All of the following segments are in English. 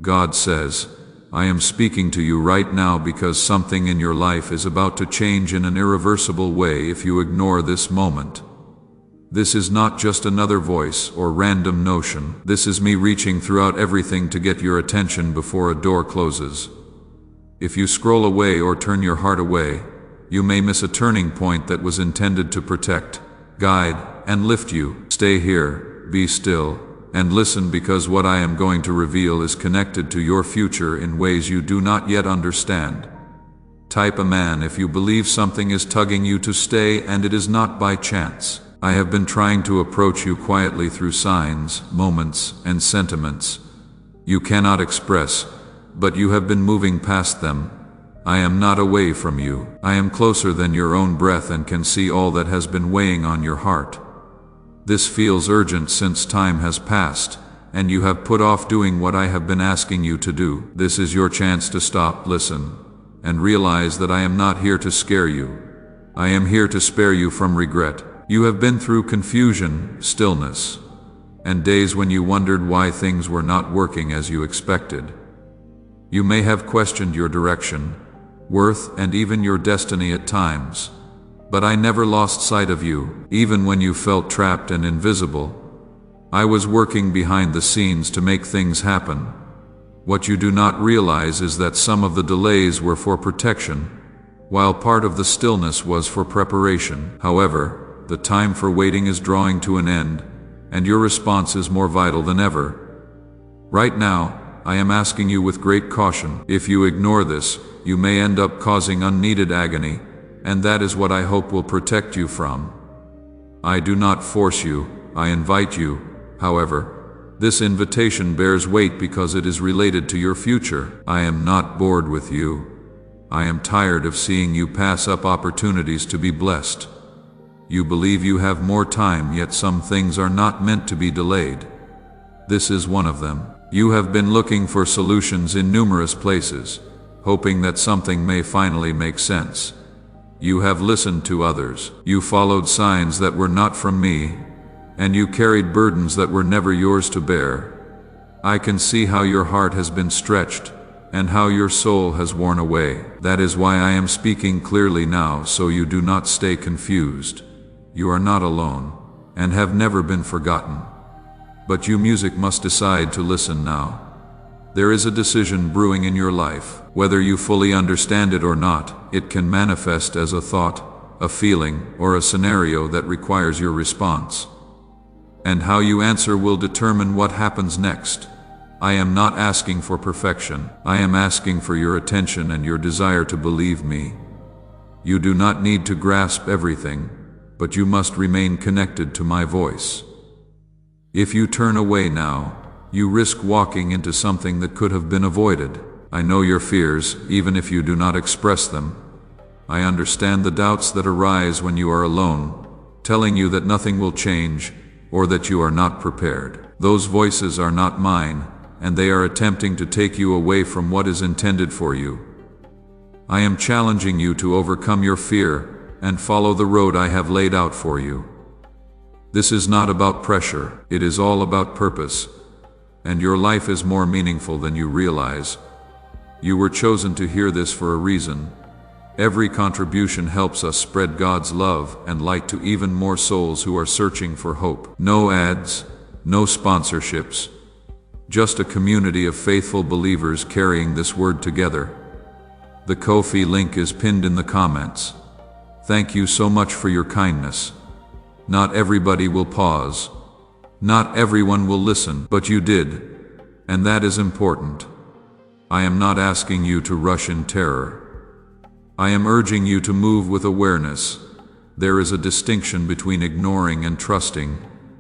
God says, I am speaking to you right now because something in your life is about to change in an irreversible way if you ignore this moment. This is not just another voice or random notion. This is me reaching throughout everything to get your attention before a door closes. If you scroll away or turn your heart away, you may miss a turning point that was intended to protect, guide, and lift you. Stay here, be still, and listen, because what I am going to reveal is connected to your future in ways you do not yet understand. Type Amen if you believe something is tugging you to stay and it is not by chance. I have been trying to approach you quietly through signs, moments, and sentiments you cannot express, but you have been moving past them. I am not away from you. I am closer than your own breath and can see all that has been weighing on your heart. This feels urgent since time has passed, and you have put off doing what I have been asking you to do. This is your chance to stop, listen, and realize that I am not here to scare you. I am here to spare you from regret. You have been through confusion, stillness, and days when you wondered why things were not working as you expected. You may have questioned your direction, worth, and even your destiny at times. But I never lost sight of you, even when you felt trapped and invisible. I was working behind the scenes to make things happen. What you do not realize is that some of the delays were for protection, while part of the stillness was for preparation. However, the time for waiting is drawing to an end, and your response is more vital than ever. Right now, I am asking you with great caution. If you ignore this, you may end up causing unneeded agony, and that is what I hope will protect you from. I do not force you, I invite you. However, this invitation bears weight because it is related to your future. I am not bored with you. I am tired of seeing you pass up opportunities to be blessed. You believe you have more time, yet some things are not meant to be delayed. This is one of them. You have been looking for solutions in numerous places, hoping that something may finally make sense. You have listened to others. You followed signs that were not from me, and you carried burdens that were never yours to bear. I can see how your heart has been stretched, and how your soul has worn away. That is why I am speaking clearly now, so you do not stay confused. You are not alone, and have never been forgotten. But you music must decide to listen now. There is a decision brewing in your life. Whether you fully understand it or not, it can manifest as a thought, a feeling, or a scenario that requires your response. And how you answer will determine what happens next. I am not asking for perfection. I am asking for your attention and your desire to believe me. You do not need to grasp everything, but you must remain connected to my voice. If you turn away now, you risk walking into something that could have been avoided. I know your fears, even if you do not express them. I understand the doubts that arise when you are alone, telling you that nothing will change, or that you are not prepared. Those voices are not mine, and they are attempting to take you away from what is intended for you. I am challenging you to overcome your fear and follow the road I have laid out for you. This is not about pressure, it is all about purpose, and your life is more meaningful than you realize. You were chosen to hear this for a reason. Every contribution helps us spread God's love and light to even more souls who are searching for hope. No ads, no sponsorships, just a community of faithful believers carrying this word together. The Ko-fi link is pinned in the comments. Thank you so much for your kindness. Not everybody will pause. Not everyone will listen, but you did, and that is important. I am not asking you to rush in terror. I am urging you to move with awareness. There is a distinction between ignoring and trusting,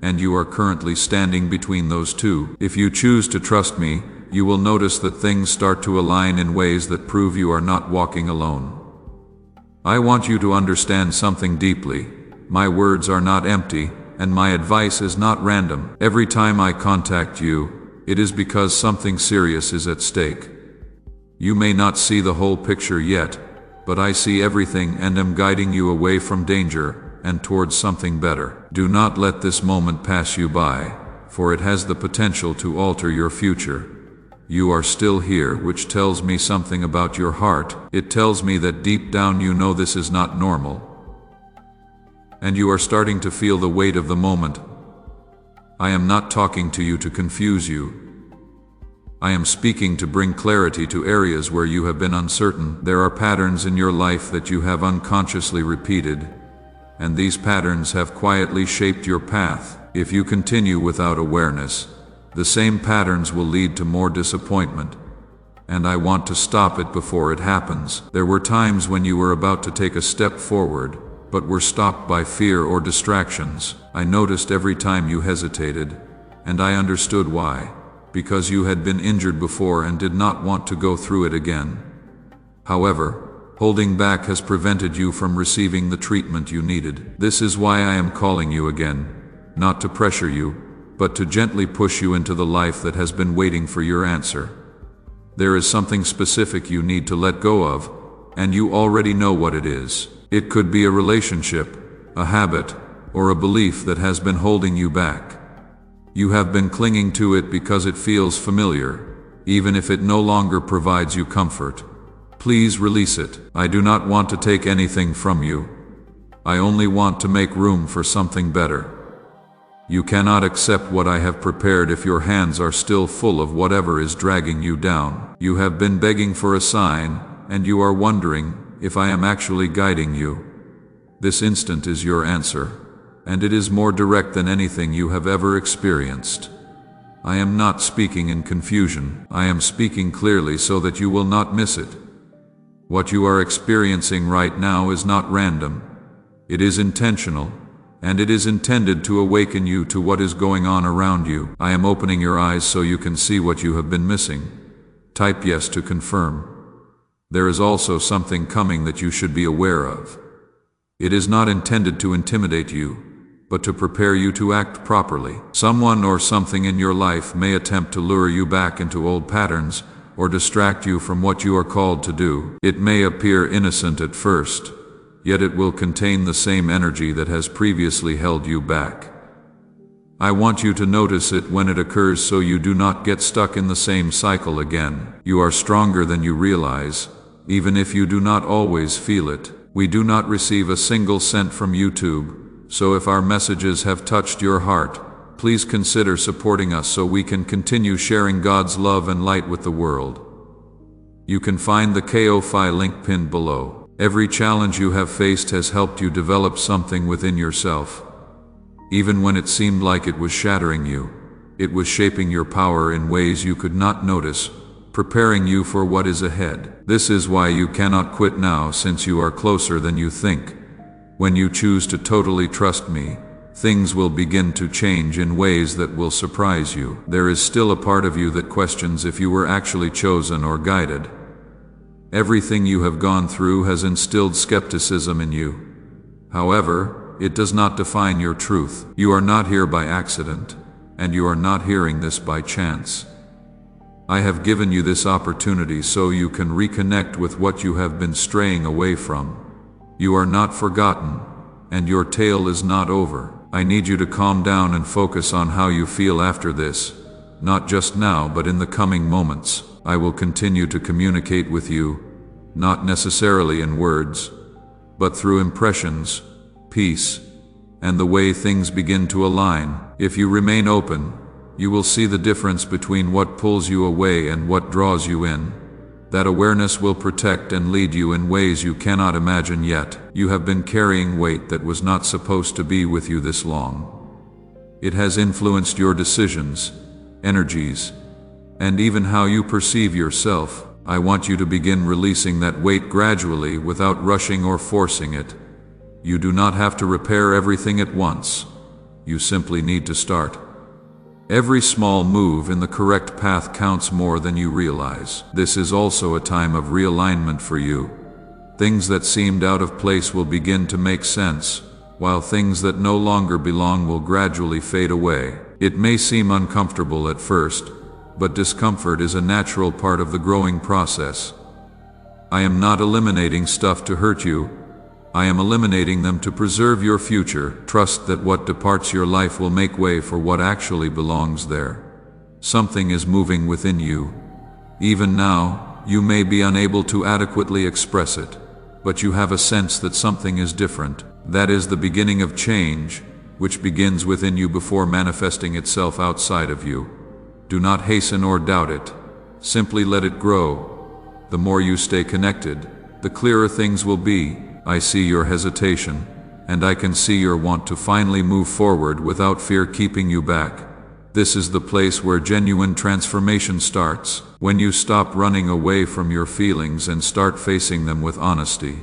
and you are currently standing between those two. If you choose to trust me, you will notice that things start to align in ways that prove you are not walking alone. I want you to understand something deeply. My words are not empty, and my advice is not random. Every time I contact you, it is because something serious is at stake. You may not see the whole picture yet, but I see everything and am guiding you away from danger and towards something better. Do not let this moment pass you by, for it has the potential to alter your future. You are still here, which tells me something about your heart. It tells me that deep down you know this is not normal. And you are starting to feel the weight of the moment. I am not talking to you to confuse you. I am speaking to bring clarity to areas where you have been uncertain. There are patterns in your life that you have unconsciously repeated, and these patterns have quietly shaped your path. If you continue without awareness, the same patterns will lead to more disappointment, and I want to stop it before it happens. There were times when you were about to take a step forward, but were stopped by fear or distractions. I noticed every time you hesitated, and I understood why. Because you had been injured before and did not want to go through it again. However, holding back has prevented you from receiving the treatment you needed. This is why I am calling you again, not to pressure you, but to gently push you into the life that has been waiting for your answer. There is something specific you need to let go of, and you already know what it is. It could be a relationship, a habit, or a belief that has been holding you back. You have been clinging to it because it feels familiar, even if it no longer provides you comfort. Please release it. I do not want to take anything from you. I only want to make room for something better. You cannot accept what I have prepared if your hands are still full of whatever is dragging you down. You have been begging for a sign, and you are wondering if I am actually guiding you. This instant is your answer. And it is more direct than anything you have ever experienced. I am not speaking in confusion. I am speaking clearly so that you will not miss it. What you are experiencing right now is not random. It is intentional, and it is intended to awaken you to what is going on around you. I am opening your eyes so you can see what you have been missing. Type yes to confirm. There is also something coming that you should be aware of. It is not intended to intimidate you, but to prepare you to act properly. Someone or something in your life may attempt to lure you back into old patterns or distract you from what you are called to do. It may appear innocent at first, yet it will contain the same energy that has previously held you back. I want you to notice it when it occurs so you do not get stuck in the same cycle again. You are stronger than you realize, even if you do not always feel it. We do not receive a single cent from YouTube. So if our messages have touched your heart, please consider supporting us so we can continue sharing God's love and light with the world. You can find the Ko-Fi link pinned below. Every challenge you have faced has helped you develop something within yourself. Even when it seemed like it was shattering you, it was shaping your power in ways you could not notice, preparing you for what is ahead. This is why you cannot quit now, since you are closer than you think. When you choose to totally trust me, things will begin to change in ways that will surprise you. There is still a part of you that questions if you were actually chosen or guided. Everything you have gone through has instilled skepticism in you. However, it does not define your truth. You are not here by accident, and you are not hearing this by chance. I have given you this opportunity so you can reconnect with what you have been straying away from. You are not forgotten, and your tale is not over. I need you to calm down and focus on how you feel after this, not just now but in the coming moments. I will continue to communicate with you, not necessarily in words, but through impressions, peace, and the way things begin to align. If you remain open, you will see the difference between what pulls you away and what draws you in. That awareness will protect and lead you in ways you cannot imagine yet. You have been carrying weight that was not supposed to be with you this long. It has influenced your decisions, energies, and even how you perceive yourself. I want you to begin releasing that weight gradually without rushing or forcing it. You do not have to repair everything at once. You simply need to start. Every small move in the correct path counts more than you realize. This is also a time of realignment for you. Things that seemed out of place will begin to make sense, while things that no longer belong will gradually fade away. It may seem uncomfortable at first, but discomfort is a natural part of the growing process. I am not eliminating stuff to hurt you. I am eliminating them to preserve your future. Trust that what departs your life will make way for what actually belongs there. Something is moving within you, Even now, you may be unable to adequately express it, but you have a sense that something is different. That is the beginning of change, which begins within you before manifesting itself outside of you. Do not hasten or doubt it. Simply let it grow. The more you stay connected, the clearer things will be. I see your hesitation, and I can see your want to finally move forward without fear keeping you back. This is the place where genuine transformation starts, when you stop running away from your feelings and start facing them with honesty.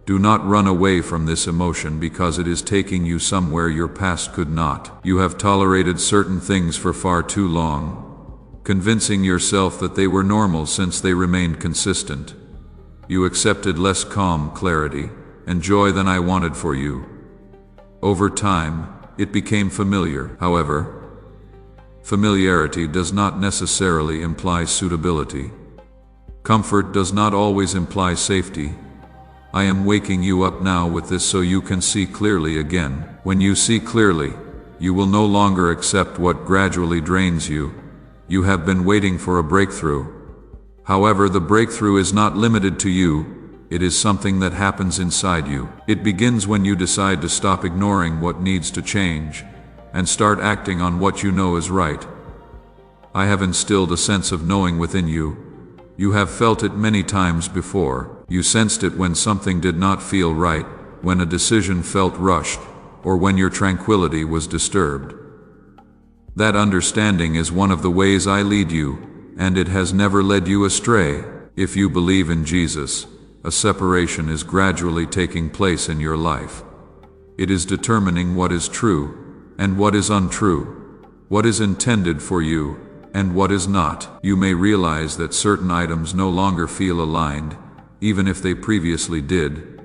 Do not run away from this emotion because it is taking you somewhere your past could not. You have tolerated certain things for far too long, convincing yourself that they were normal since they remained consistent. You accepted less calm, clarity, and joy than I wanted for you. Over time, it became familiar. However, familiarity does not necessarily imply suitability. Comfort does not always imply safety. I am waking you up now with this so you can see clearly again. When you see clearly, you will no longer accept what gradually drains you. You have been waiting for a breakthrough. However, the breakthrough is not limited to you. It is something that happens inside you. It begins when you decide to stop ignoring what needs to change and start acting on what you know is right. I have instilled a sense of knowing within you. You have felt it many times before. You sensed it when something did not feel right, when a decision felt rushed, or when your tranquility was disturbed. That understanding is one of the ways I lead you, and it has never led you astray. If you believe in Jesus, a separation is gradually taking place in your life. It is determining what is true and what is untrue, what is intended for you and what is not. You may realize that certain items no longer feel aligned, even if they previously did.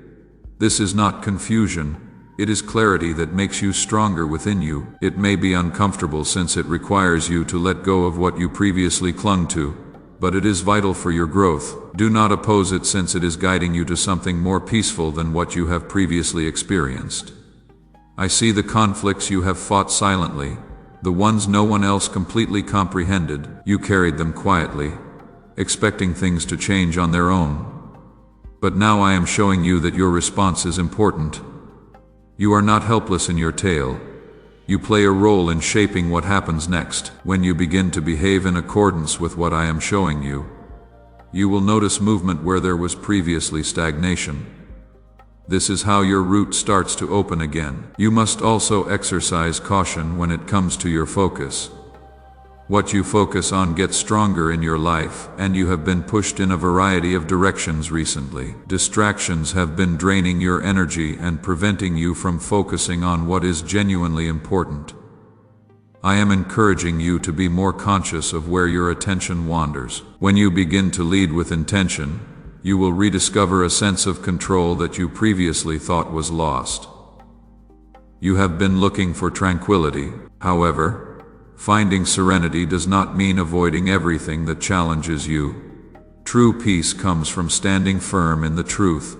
This is not confusion, it is clarity that makes you stronger within you. It may be uncomfortable since it requires you to let go of what you previously clung to, but it is vital for your growth. Do not oppose it since it is guiding you to something more peaceful than what you have previously experienced. I see the conflicts you have fought silently, the ones no one else completely comprehended. You carried them quietly, expecting things to change on their own. But now I am showing you that your response is important. You are not helpless in your tale. You play a role in shaping what happens next. When you begin to behave in accordance with what I am showing you, you will notice movement where there was previously stagnation. This is how your route starts to open again. You must also exercise caution when it comes to your focus. What you focus on gets stronger in your life, and you have been pushed in a variety of directions recently. Distractions have been draining your energy and preventing you from focusing on what is genuinely important. I am encouraging you to be more conscious of where your attention wanders. When you begin to lead with intention, you will rediscover a sense of control that you previously thought was lost. You have been looking for tranquility. However, finding serenity does not mean avoiding everything that challenges you. True peace comes from standing firm in the truth,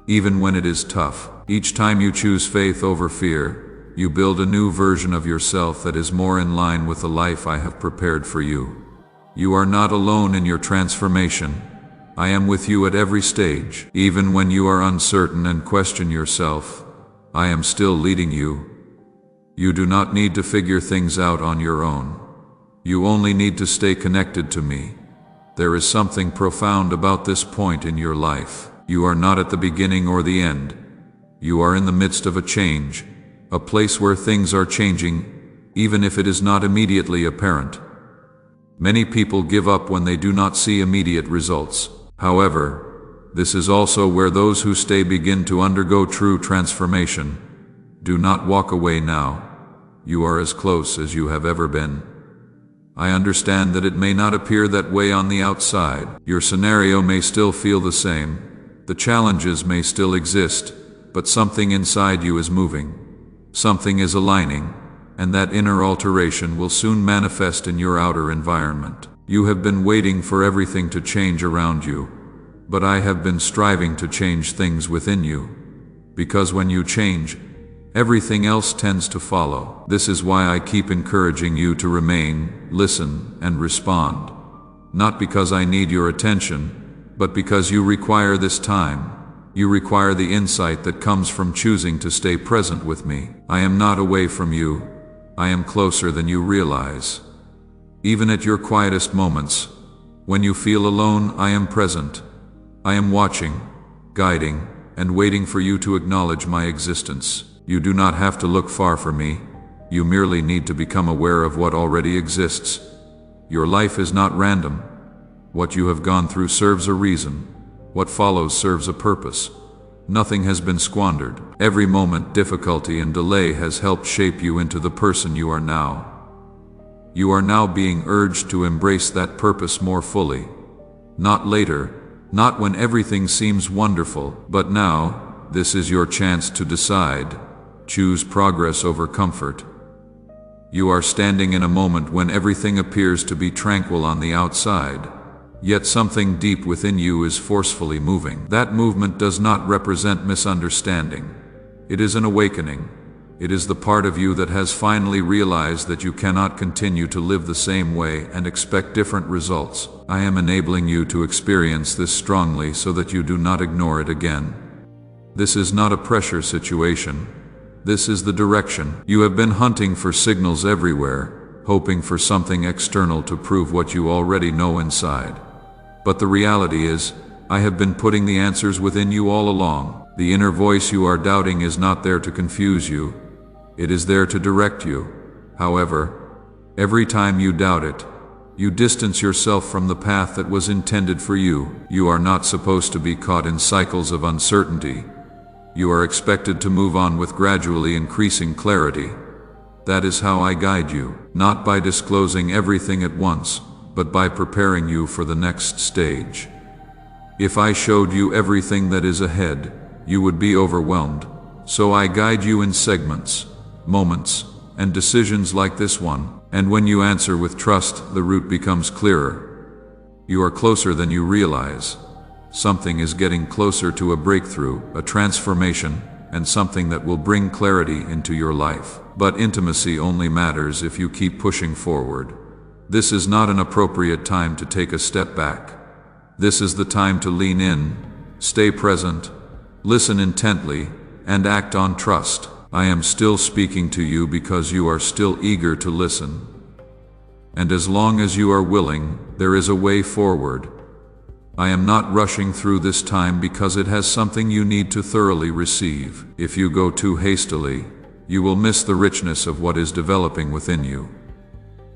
even when it is tough. Each time you choose faith over fear, you build a new version of yourself that is more in line with the life I have prepared for you. You are not alone in your transformation. I am with you at every stage. Even when you are uncertain and question yourself, I am still leading you. You do not need to figure things out on your own. You only need to stay connected to me. There is something profound about this point in your life. You are not at the beginning or the end. You are in the midst of a change, a place where things are changing, even if it is not immediately apparent. Many people give up when they do not see immediate results. However, this is also where those who stay begin to undergo true transformation. Do not walk away now. You are as close as you have ever been. I understand that it may not appear that way on the outside. Your scenario may still feel the same. The challenges may still exist, but something inside you is moving. Something is aligning, and that inner alteration will soon manifest in your outer environment. You have been waiting for everything to change around you, but I have been striving to change things within you. Because when you change, everything else tends to follow. This is why I keep encouraging you to remain, listen, and respond. not because I need your attention, but because you require this time. You require the insight that comes from choosing to stay present with me. I am not away from you. I am closer than you realize. Even at your quietest moments, when you feel alone, I am present. I am watching, guiding, and waiting for you to acknowledge my existence. You do not have to look far for me. You merely need to become aware of what already exists. Your life is not random. What you have gone through serves a reason. What follows serves a purpose. Nothing has been squandered. Every moment, difficulty, and delay has helped shape you into the person you are now. You are now being urged to embrace that purpose more fully. Not later, not when everything seems wonderful, but now. This is your chance to decide. Choose progress over comfort. You are standing in a moment when everything appears to be tranquil on the outside, yet something deep within you is forcefully moving. That movement does not represent misunderstanding. It is an awakening. It is the part of you that has finally realized that you cannot continue to live the same way and expect different results. I am enabling you to experience this strongly so that you do not ignore it again. This is not a pressure situation. This is the direction. You have been hunting for signals everywhere, hoping for something external to prove what you already know inside. But the reality is, I have been putting the answers within you all along. The inner voice you are doubting is not there to confuse you. It is there to direct you. However, every time you doubt it, you distance yourself from the path that was intended for you. You are not supposed to be caught in cycles of uncertainty. You are expected to move on with gradually increasing clarity. That is how I guide you, not by disclosing everything at once, but by preparing you for the next stage. If I showed you everything that is ahead, you would be overwhelmed. So I guide you in segments, moments, and decisions like this one. And when you answer with trust, the route becomes clearer. You are closer than you realize. Something is getting closer to a breakthrough, a transformation, and something that will bring clarity into your life. But intimacy only matters if you keep pushing forward. This is not an appropriate time to take a step back. This is the time to lean in, stay present, listen intently, and act on trust. I am still speaking to you because you are still eager to listen. And as long as you are willing, there is a way forward. I am not rushing through this time because it has something you need to thoroughly receive. If you go too hastily, you will miss the richness of what is developing within you.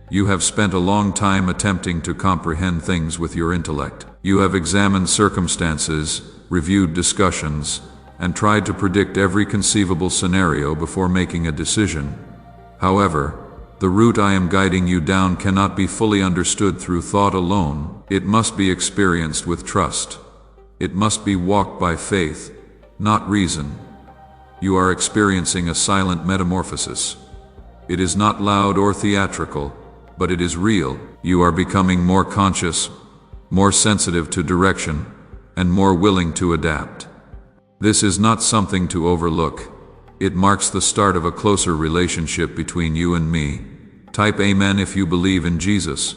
You have spent a long time attempting to comprehend things with your intellect. You have examined circumstances, reviewed discussions, and tried to predict every conceivable scenario before making a decision. However, the route I am guiding you down cannot be fully understood through thought alone. It must be experienced with trust. It must be walked by faith, not reason. You are experiencing a silent metamorphosis. It is not loud or theatrical, but it is real. You are becoming more conscious, more sensitive to direction, and more willing to adapt. This is not something to overlook. It marks the start of a closer relationship between you and me. Type Amen if you believe in Jesus.